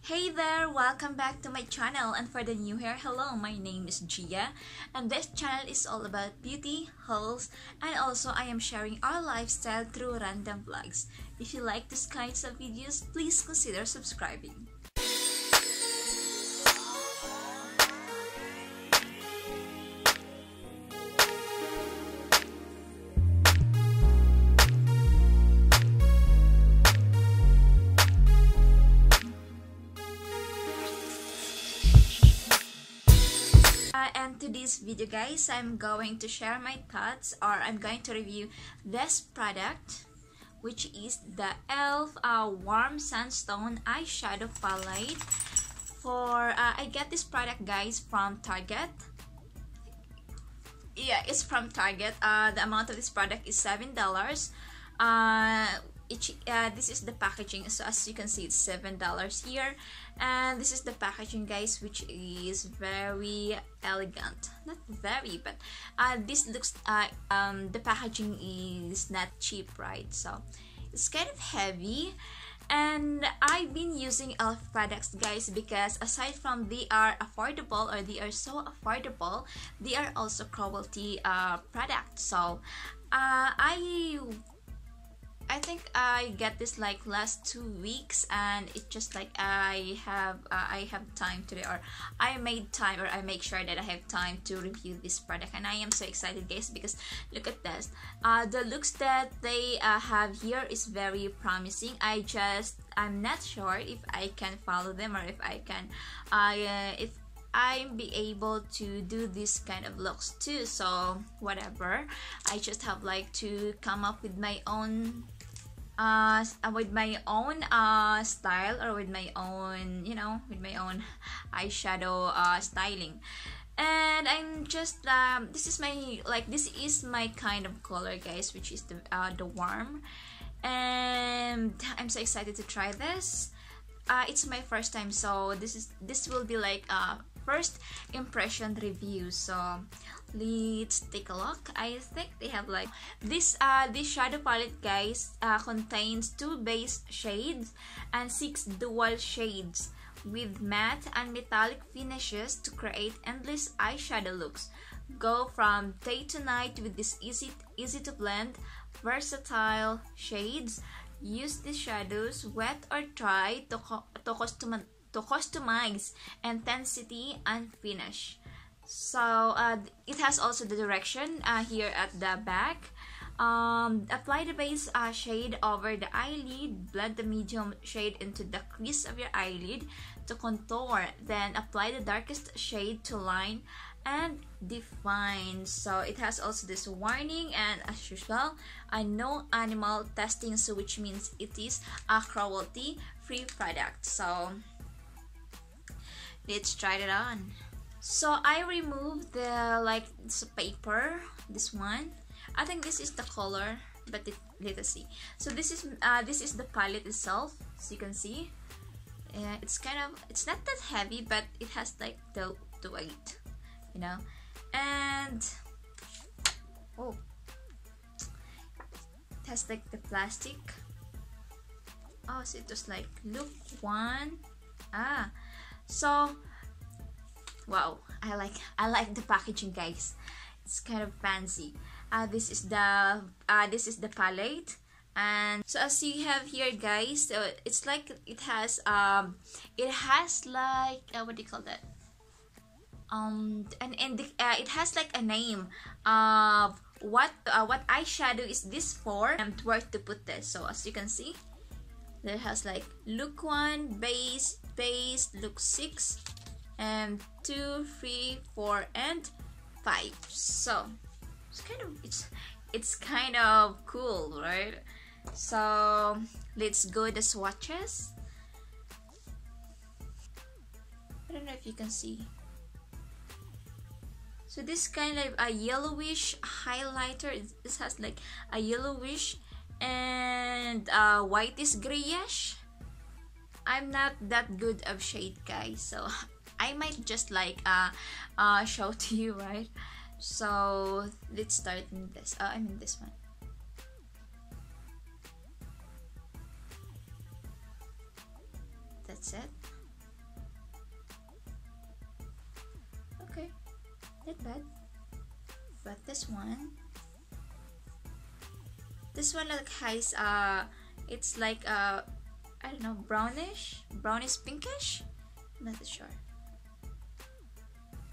Hey there, welcome back to my channel, and for the new here, hello, my name is Gia and this channel is all about beauty, hauls, and also I am sharing our lifestyle through random vlogs. If you like these kinds of videos, please consider subscribing. And today's video, guys, I'm going to share my thoughts, or I'm going to review this product, which is the E.L.F. Warm Sunstone Eyeshadow Palette. I get this product, guys, from Target. Yeah, it's from Target. The amount of this product is $7. This is the packaging, so as you can see, it's $7 here, and this is the packaging, guys, which is very elegant. Not very, but this looks the packaging is not cheap, right? So it's kind of heavy, and I've been using E.L.F. products, guys, because aside from they are affordable, or they are so affordable, they are also cruelty products. So I think I get this like last 2 weeks, and it's just like I have time today, or I make sure that I have time to review this product, and I am so excited, guys, because look at this. The looks that they have here is very promising. I'm not sure if I can follow them, or if I can if I'm be able to do this kind of looks too. So whatever, I just have like to come up with my own style, or with my own, with my own eyeshadow styling. And I'm just this is my kind of color, guys, which is the warm, and I'm so excited to try this. It's my first time, so this will be like first impression review. So let's take a look. I think they have like this shadow palette, guys, contains 2 base shades and 6 dual shades with matte and metallic finishes to create endless eyeshadow looks. Go from day to night with this easy to blend, versatile shades. Use the shadows wet or dry to customize intensity and finish. So it has also the direction here at the back. Apply the base shade over the eyelid, blend the medium shade into the crease of your eyelid to contour, then apply the darkest shade to line and define. So it has also this warning, and as usual, no animal testing, so which means it is a cruelty free product. So let's try it on. So I removed the paper, this one. I think this is the color, but let us see. So this is the palette itself, as you can see. It's not that heavy, but it has like the weight, and oh, it has like the plastic. Oh, so it was like look one. So wow, I like the packaging, guys. It's kind of fancy. This is the palette, and so as you have here, guys, so it's like it has like what do you call that? It has like a name of what eyeshadow is this for, and where to put this. So as you can see, there has like look 1, base, look 6, and 2, 3, 4, and 5. So it's kind of cool, right? So let's go the swatches. I don't know if you can see. So this kind of a yellowish highlighter. This has like a yellowish and whitish grayish. I'm not that good of shade, guys, so I might just like show to you, right? So let's start in this. This one. That's it. bad. But this one like has it's like I don't know, brownish pinkish, not sure.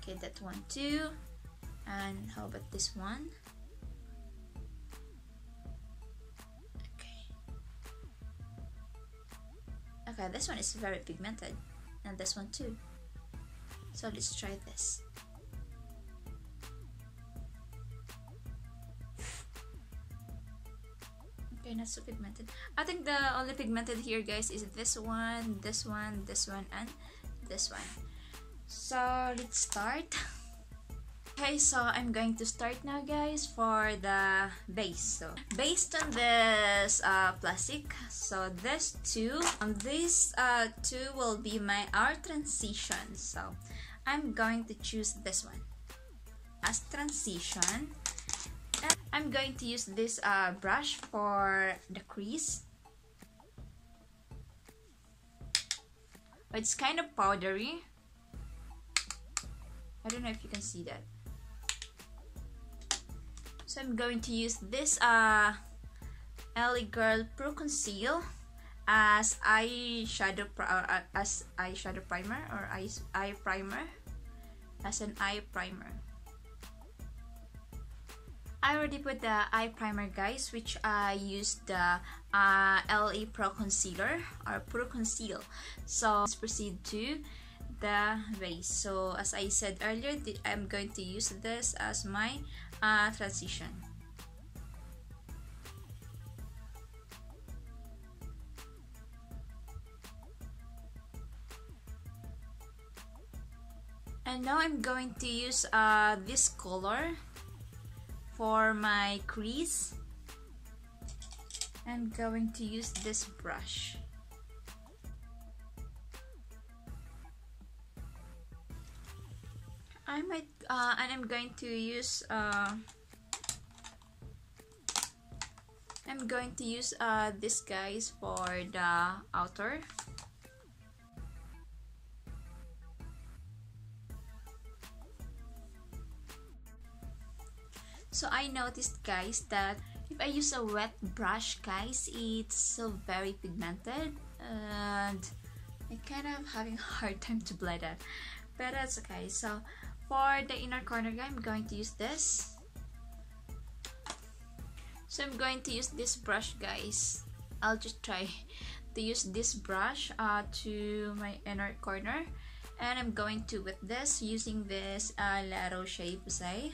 Okay, that one too. And how about this one? Okay, this one is very pigmented, and this one too. So let's try this. Okay, not so pigmented. I think the only pigmented here, guys, is this one, this one, this one, and this one. So let's start. Okay, so I'm going to start now, guys, for the base. So based on this plastic, so these two will be our transition. So I'm going to choose this one as transition. And I'm going to use this brush for the crease. It's kind of powdery. I don't know if you can see that. So I'm going to use this LA Girl Pro Conceal as eyeshadow primer or eye primer, as an eye primer. I already put the eye primer, guys, which I used the LA Pro Concealer or Pro Conceal. So let's proceed to the base. So as I said earlier, I'm going to use this as my transition. And now I'm going to use this color for my crease. I'm going to use this brush. I might and I'm going to use this, guys, for the outer. So I noticed, guys, that if I use a wet brush, guys, it's so very pigmented and I kind of having a hard time to blend it, but that's okay. So for the inner corner, I'm going to use this. So I'm going to use this brush, guys. I'll just try to use this brush to my inner corner, and I'm going to with this using this La Roche-Posay.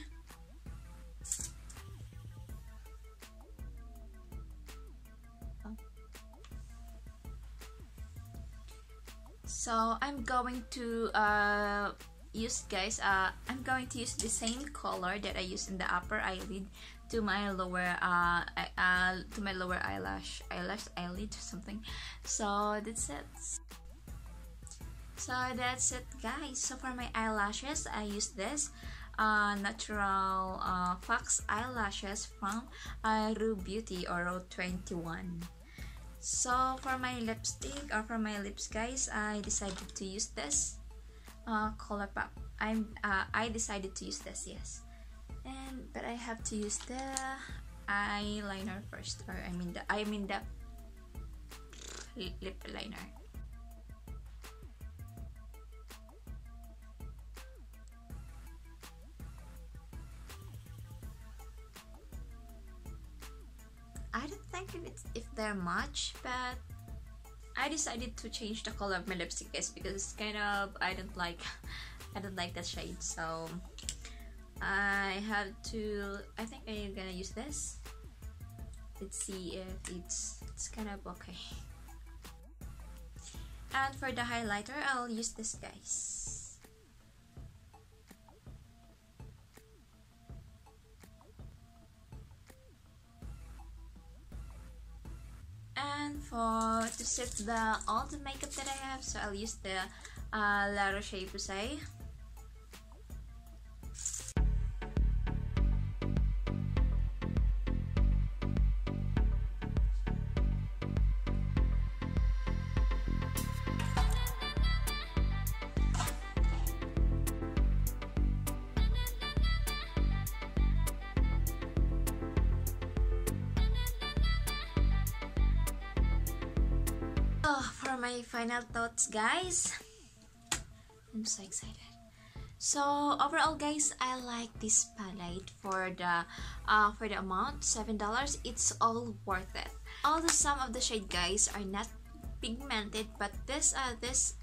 So I'm going to use, guys, I'm going to use the same color that I used in the upper eyelid to my lower eyelash eyelid or something. So that's it. Guys. So for my eyelashes, I use this natural fox eyelashes from Rue Beauty or Row 21. So for my lipstick or for my lips, guys, I decided to use this color pop. I decided to use this, yes. But I have to use the eyeliner first, or I mean the lip liner. I don't think if they're much, but I decided to change the color of my lipstick, guys, because it's kind of I don't like that shade. So I think I'm gonna use this. Let's see if it's kind of okay. And for the highlighter, I'll use this, guys. And to set all the makeup that I have, so I'll use the La Roche-Posay. For my final thoughts, guys, I'm so excited. So overall, guys, I like this palette for the amount, $7. It's all worth it. Although some of the shade, guys, are not pigmented, but this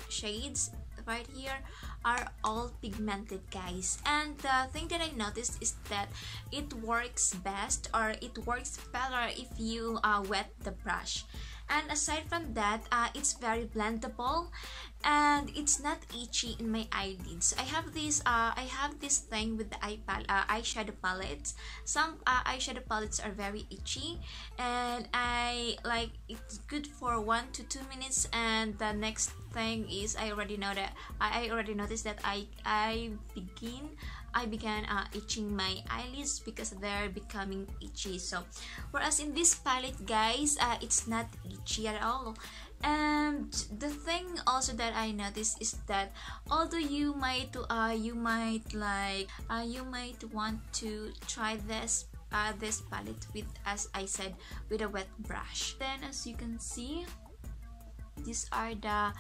shades right here are all pigmented, guys. And the thing that I noticed is that it works best, or it works better if you wet the brush. And aside from that, it's very blendable and it's not itchy in my eyelids. I have this thing with the eyeshadow palettes. Some eyeshadow palettes are very itchy, and I like it's good for 1 to 2 minutes, and the next thing is I already noticed that I began itching my eyelids because they're becoming itchy. So whereas in this palette, guys, it's not itchy at all. And the thing also that I noticed is that although you might want to try this palette with, as I said, with a wet brush, then as you can see, these are the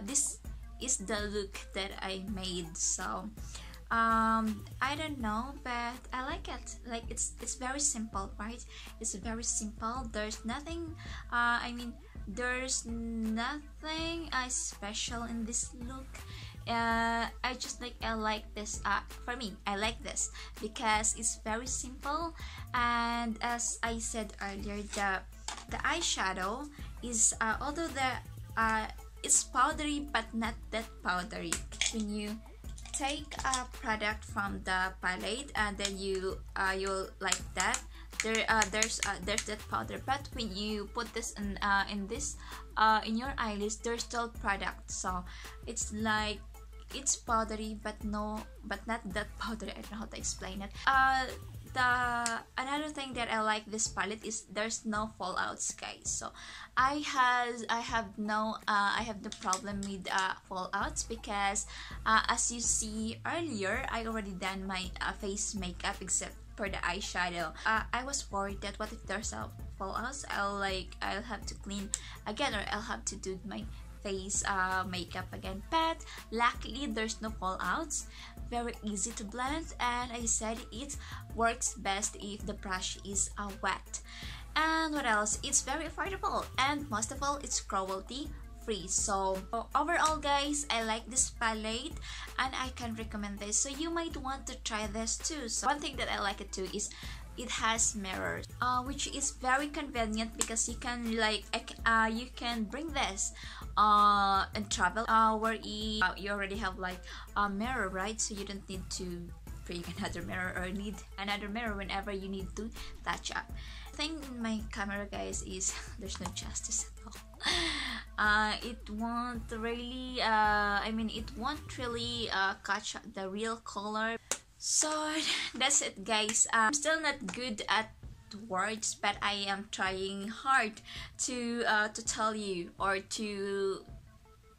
this is the look that I made. So I don't know, but I like it. Like it's very simple, right? It's very simple. There's nothing there's nothing special in this look. I like this. For me, I like this because it's very simple, and as I said earlier, the eyeshadow is although it's powdery but not that powdery. When you take a product from the palette and then you'll like that, there's that powder, but when you put this in your eyelids, there's still product. So it's like it's powdery but not that powdery. I don't know how to explain it. Another thing that I like this palette is there's no fallouts, guys. So I have no problem with fallouts because as you see earlier, I already done my face makeup except for the eyeshadow. I was worried that what if there's a fallouts, I'll have to clean again, or I'll have to do my face makeup again. But luckily there's no fallouts, very easy to blend, and I said it works best if the brush is wet. And what else, it's very affordable, and most of all, it's cruelty free. So overall, guys, I like this palette and I can recommend this, so you might want to try this too. So one thing that I like it too is it has mirrors, which is very convenient because you can you can bring this and travel where you already have like a mirror, right? So you don't need to bring another mirror or need another mirror whenever you need to touch up. The thing in my camera, guys, is there's no justice at all. It won't really catch the real color. So that's it, guys. I'm still not good at words, but I am trying hard to tell you or to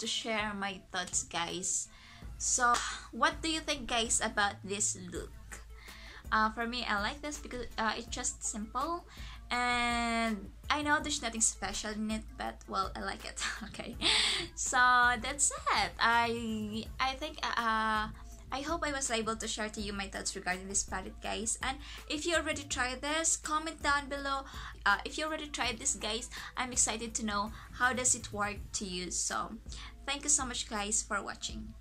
share my thoughts, guys. So what do you think, guys, about this look? For me, I like this because it's just simple, and I know there's nothing special in it, but well, I like it. Okay, so that's it. I think I hope I was able to share to you my thoughts regarding this palette, guys. And if you already tried this, comment down below. If you already tried this, guys, I'm excited to know how does it work to you. So thank you so much, guys, for watching.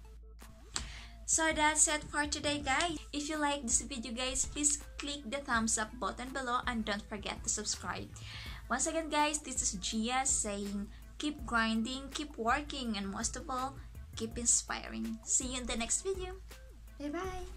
So that's it for today, guys. If you like this video, guys, please click the thumbs up button below and don't forget to subscribe. Once again, guys, this is Gia saying keep grinding, keep working, and most of all, keep inspiring. See you in the next video. Bye bye.